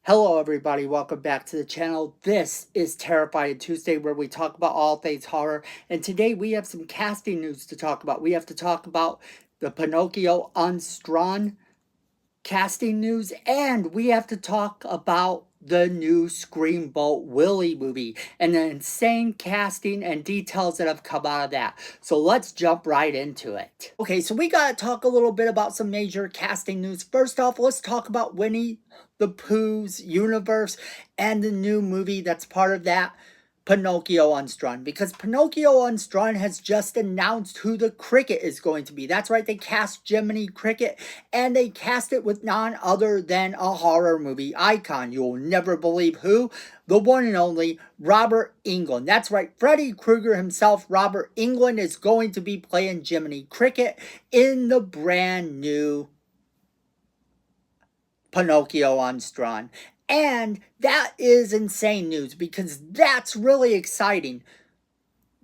Hello everybody, welcome back to the channel. This is Terrifying Tuesday where we talk about all things horror, and today we have some casting news to talk about. We have to talk about the Pinocchio Unstrung casting news, and we have to talk about the new Screamboat Willy movie and the insane casting and details that have come out of that. So let's jump right into it. Okay, so we gotta talk a little bit about some major casting news. First off, let's talk about Winnie the Pooh's universe and the new movie that's part of that, Pinocchio Unstrung, because Pinocchio Unstrung has just announced who the cricket is going to be. That's right, they cast Jiminy Cricket, and they cast it with none other than a horror movie icon. You'll never believe who. The one and only Robert Englund. That's right, Freddy Krueger himself, Robert Englund, is going to be playing Jiminy Cricket in the brand new Pinocchio Unstrung. And that is insane news because that's really exciting.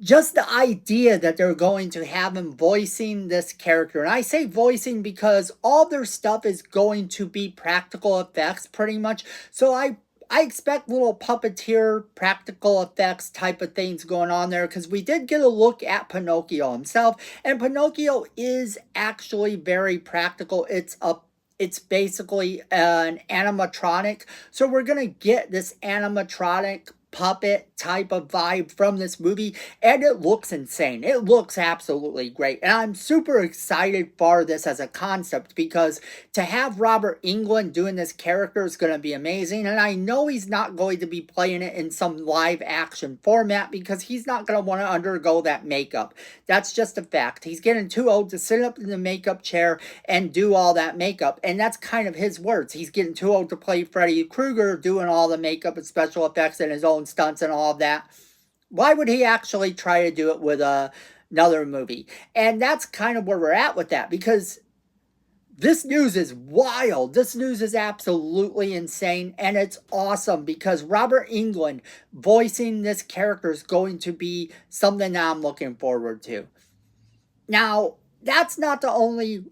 Just the idea that they're going to have him voicing this character. And I say voicing because all their stuff is going to be practical effects pretty much. So I expect little puppeteer practical effects type of things going on there, because we did get a look at Pinocchio himself, and Pinocchio is actually very practical. It's basically an animatronic. So we're going to get this animatronic puppet type of vibe from this movie, and it looks insane. It looks absolutely great, and I'm super excited for this as a concept, because to have Robert Englund doing this character is going to be amazing. And I know he's not going to be playing it in some live action format because he's not going to want to undergo that makeup. That's just a fact. He's getting too old to sit up in the makeup chair and do all that makeup, and that's kind of his words. He's getting too old to play Freddy Krueger, doing all the makeup and special effects and his own stunts and all of that. Why would he actually try to do it with another movie? And that's kind of where we're at with that, because this news is wild. This news is absolutely insane, and it's awesome because Robert Englund voicing this character is going to be something that I'm looking forward to. Now, that's not the only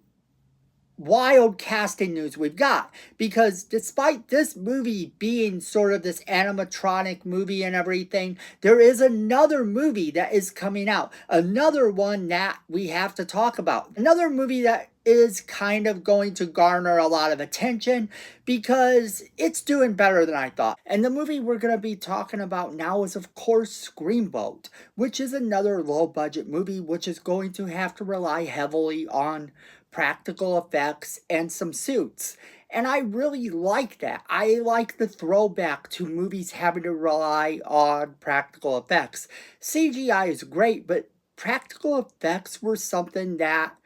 wild casting news we've got, because despite this movie being sort of this animatronic movie and everything, there is another movie that is coming out, another one that we have to talk about, another movie that is kind of going to garner a lot of attention because it's doing better than I thought. And the movie we're going to be talking about now is, of course, Screamboat, which is another low budget movie which is going to have to rely heavily on practical effects and some suits. And I really like that. I like the throwback to movies having to rely on practical effects. CGI is great, but practical effects were something that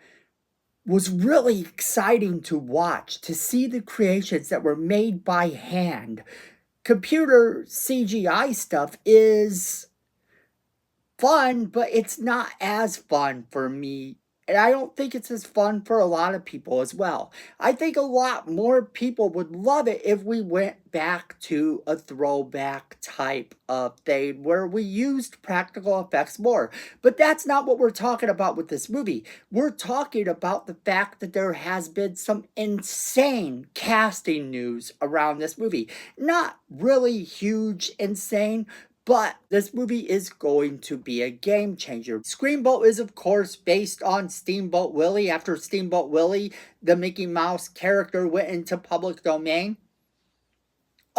was really exciting to watch, to see the creations that were made by hand. Computer CGI stuff is fun, but it's not as fun for me. And I don't think it's as fun for a lot of people as well. I think a lot more people would love it if we went back to a throwback type of thing where we used practical effects more. But that's not what we're talking about with this movie. We're talking about the fact that there has been some insane casting news around this movie. Not really huge, insane, but this movie is going to be a game changer. Screamboat is, of course, based on Steamboat Willy. After Steamboat Willy, the Mickey Mouse character, went into public domain,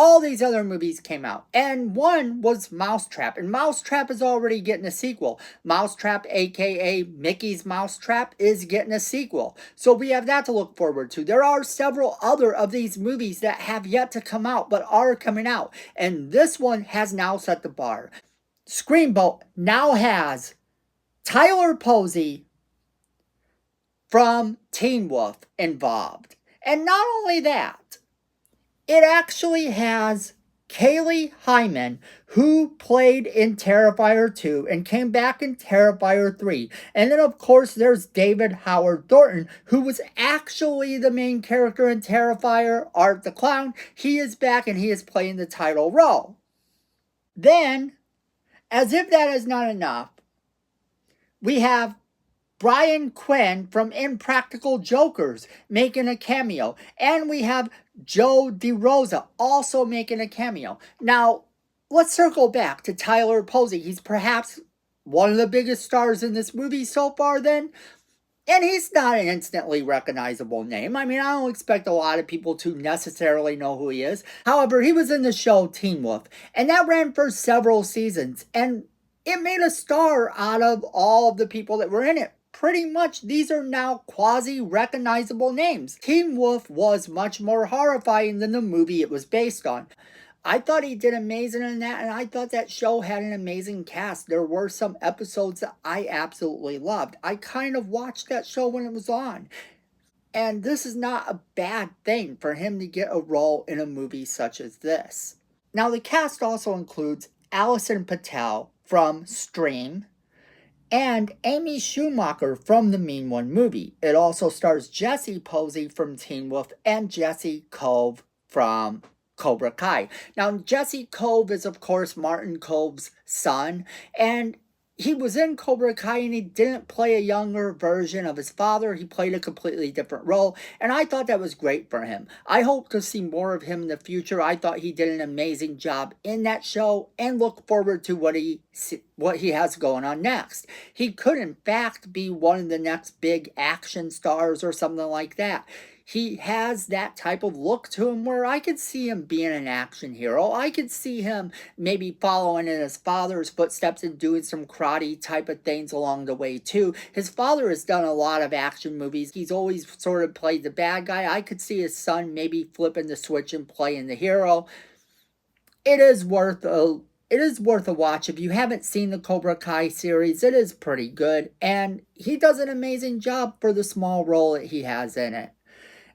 all these other movies came out, and one was Mousetrap, and Mousetrap is already getting a sequel. Mousetrap, aka Mickey's Mousetrap, is getting a sequel, so we have that to look forward to. There are several other of these movies that have yet to come out but are coming out, and this one has now set the bar. Screamboat now has Tyler Posey from Teen Wolf involved, and not only that, it actually has Kaylee Hyman, who played in Terrifier 2 and came back in Terrifier 3. And then, of course, there's David Howard Thornton, who was actually the main character in Terrifier, Art the Clown. He is back and he is playing the title role. Then, as if that is not enough, we have Brian Quinn from Impractical Jokers making a cameo. And we have Joe DeRosa also making a cameo. Now, let's circle back to Tyler Posey. He's perhaps one of the biggest stars in this movie so far then. And he's not an instantly recognizable name. I mean, I don't expect a lot of people to necessarily know who he is. However, he was in the show Teen Wolf, and that ran for several seasons, and it made a star out of all of the people that were in it. Pretty much, these are now quasi-recognizable names. Teen Wolf was much more horrifying than the movie it was based on. I thought he did amazing in that, and I thought that show had an amazing cast. There were some episodes that I absolutely loved. I kind of watched that show when it was on. And this is not a bad thing for him to get a role in a movie such as this. Now, the cast also includes Allison Patel from Scream and Amy Schumacher from the Mean One movie. It also stars Jesse Posey from Teen Wolf and Jesse Cove from Cobra Kai. Now, Jesse Cove is, of course, Martin Cove's son, and he was in Cobra Kai, and he didn't play a younger version of his father. He played a completely different role, and I thought that was great for him. I hope to see more of him in the future. I thought he did an amazing job in that show, and look forward to what he has going on next. He could, in fact, be one of the next big action stars or something like that. He has that type of look to him where I could see him being an action hero. I could see him maybe following in his father's footsteps and doing some karate type of things along the way too. His father has done a lot of action movies. He's always sort of played the bad guy. I could see his son maybe flipping the switch and playing the hero. It is worth a watch. If you haven't seen the Cobra Kai series, it is pretty good. And he does an amazing job for the small role that he has in it.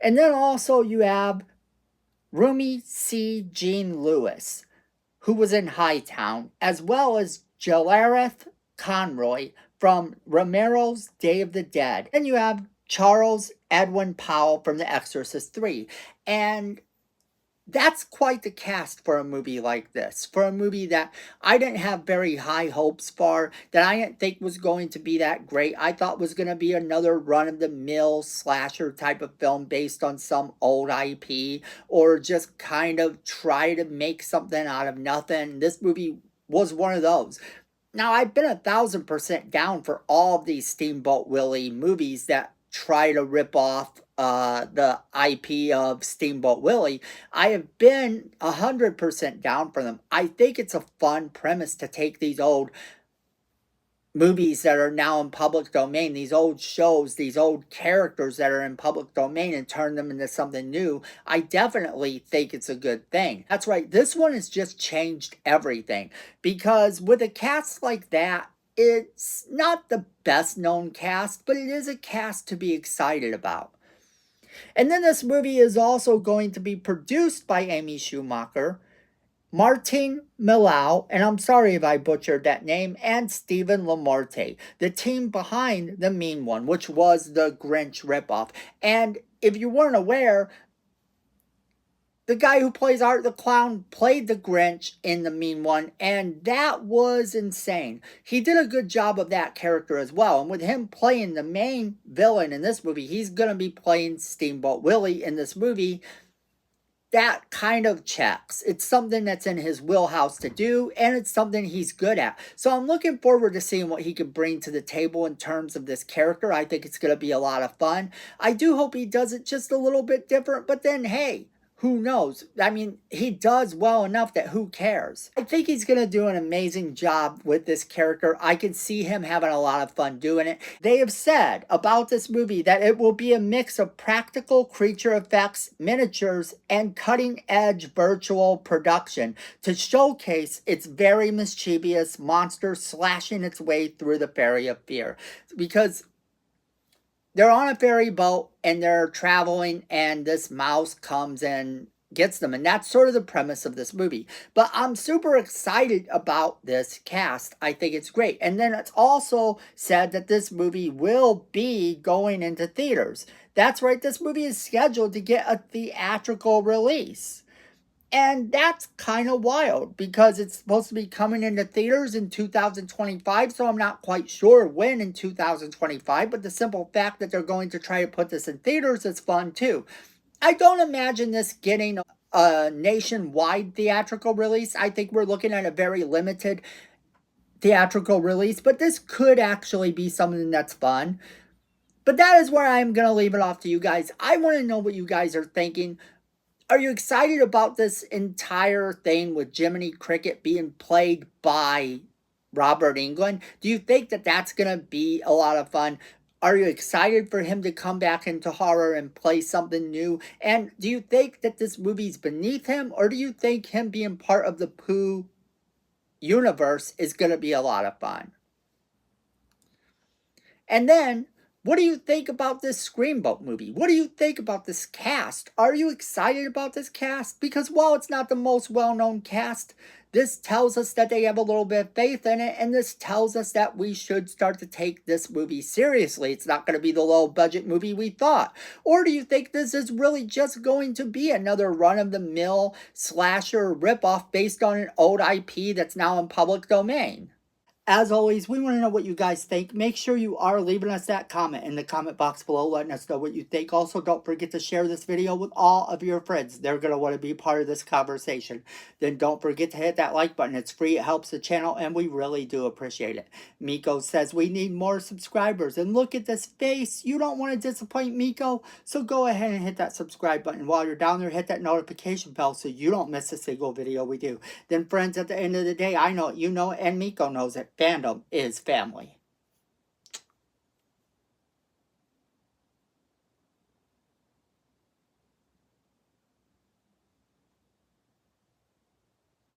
And then also you have Rumi C. Jean Lewis, who was in Hightown, as well as Jalareth Conroy from Romero's Day of the Dead. And you have Charles Edwin Powell from The Exorcist 3. And that's quite the cast for a movie like this. For a movie that I didn't have very high hopes for, that I didn't think was going to be that great. I thought was going to be another run-of-the-mill slasher type of film based on some old IP, or just kind of try to make something out of nothing. This movie was one of those. Now, I've been 1,000% down for all of these Steamboat Willy movies that try to rip off the IP of Steamboat Willy. I have been 100% down for them. I think it's a fun premise to take these old movies that are now in public domain, these old shows, these old characters that are in public domain, and turn them into something new. I definitely think it's a good thing. That's right, this one has just changed everything, because with a cast like that, it's not the best known cast, but it is a cast to be excited about. And then this movie is also going to be produced by Amy Schumacher, Martin Milau, and I'm sorry if I butchered that name, and Stephen Lamorte, the team behind The Mean One, which was the Grinch ripoff. And if you weren't aware, the guy who plays Art the Clown played the Grinch in The Mean One, and that was insane. He did a good job of that character as well, and with him playing the main villain in this movie, he's going to be playing Steamboat Willy in this movie. That kind of checks. It's something that's in his wheelhouse to do, and it's something he's good at. So I'm looking forward to seeing what he can bring to the table in terms of this character. I think it's going to be a lot of fun. I do hope he does it just a little bit different, but then, hey, who knows? I mean, he does well enough that who cares? I think he's going to do an amazing job with this character. I can see him having a lot of fun doing it. They have said about this movie that it will be a mix of practical creature effects, miniatures, and cutting-edge virtual production to showcase its very mischievous monster slashing its way through the Ferry of Fear. Because they're on a ferry boat and they're traveling, and this mouse comes and gets them. And that's sort of the premise of this movie. But I'm super excited about this cast. I think it's great. And then it's also said that this movie will be going into theaters. That's right. This movie is scheduled to get a theatrical release. And that's kind of wild because it's supposed to be coming into theaters in 2025, so I'm not quite sure when in 2025, but the simple fact that they're going to try to put this in theaters is fun too. I don't imagine this getting a nationwide theatrical release. I think we're looking at a very limited theatrical release, but this could actually be something that's fun. But that is where I'm going to leave it off to you guys. I want to know what you guys are thinking. Are you excited about this entire thing with Jiminy Cricket being played by Robert Englund? Do you think that that's going to be a lot of fun? Are you excited for him to come back into horror and play something new? And do you think that this movie's beneath him? Or do you think him being part of the Pooh universe is going to be a lot of fun? And then, what do you think about this Screamboat movie? What do you think about this cast? Are you excited about this cast? Because while it's not the most well-known cast, this tells us that they have a little bit of faith in it, and this tells us that we should start to take this movie seriously. It's not going to be the low-budget movie we thought. Or do you think this is really just going to be another run-of-the-mill slasher ripoff based on an old IP that's now in public domain? As always, we want to know what you guys think. Make sure you are leaving us that comment in the comment box below, letting us know what you think. Also, don't forget to share this video with all of your friends. They're going to want to be part of this conversation. Then don't forget to hit that like button. It's free, it helps the channel, and we really do appreciate it. Miko says we need more subscribers. And look at this face. You don't want to disappoint Miko, so go ahead and hit that subscribe button. While you're down there, hit that notification bell so you don't miss a single video we do. Then, friends, at the end of the day, I know it, you know it, and Miko knows it. Fandom is family.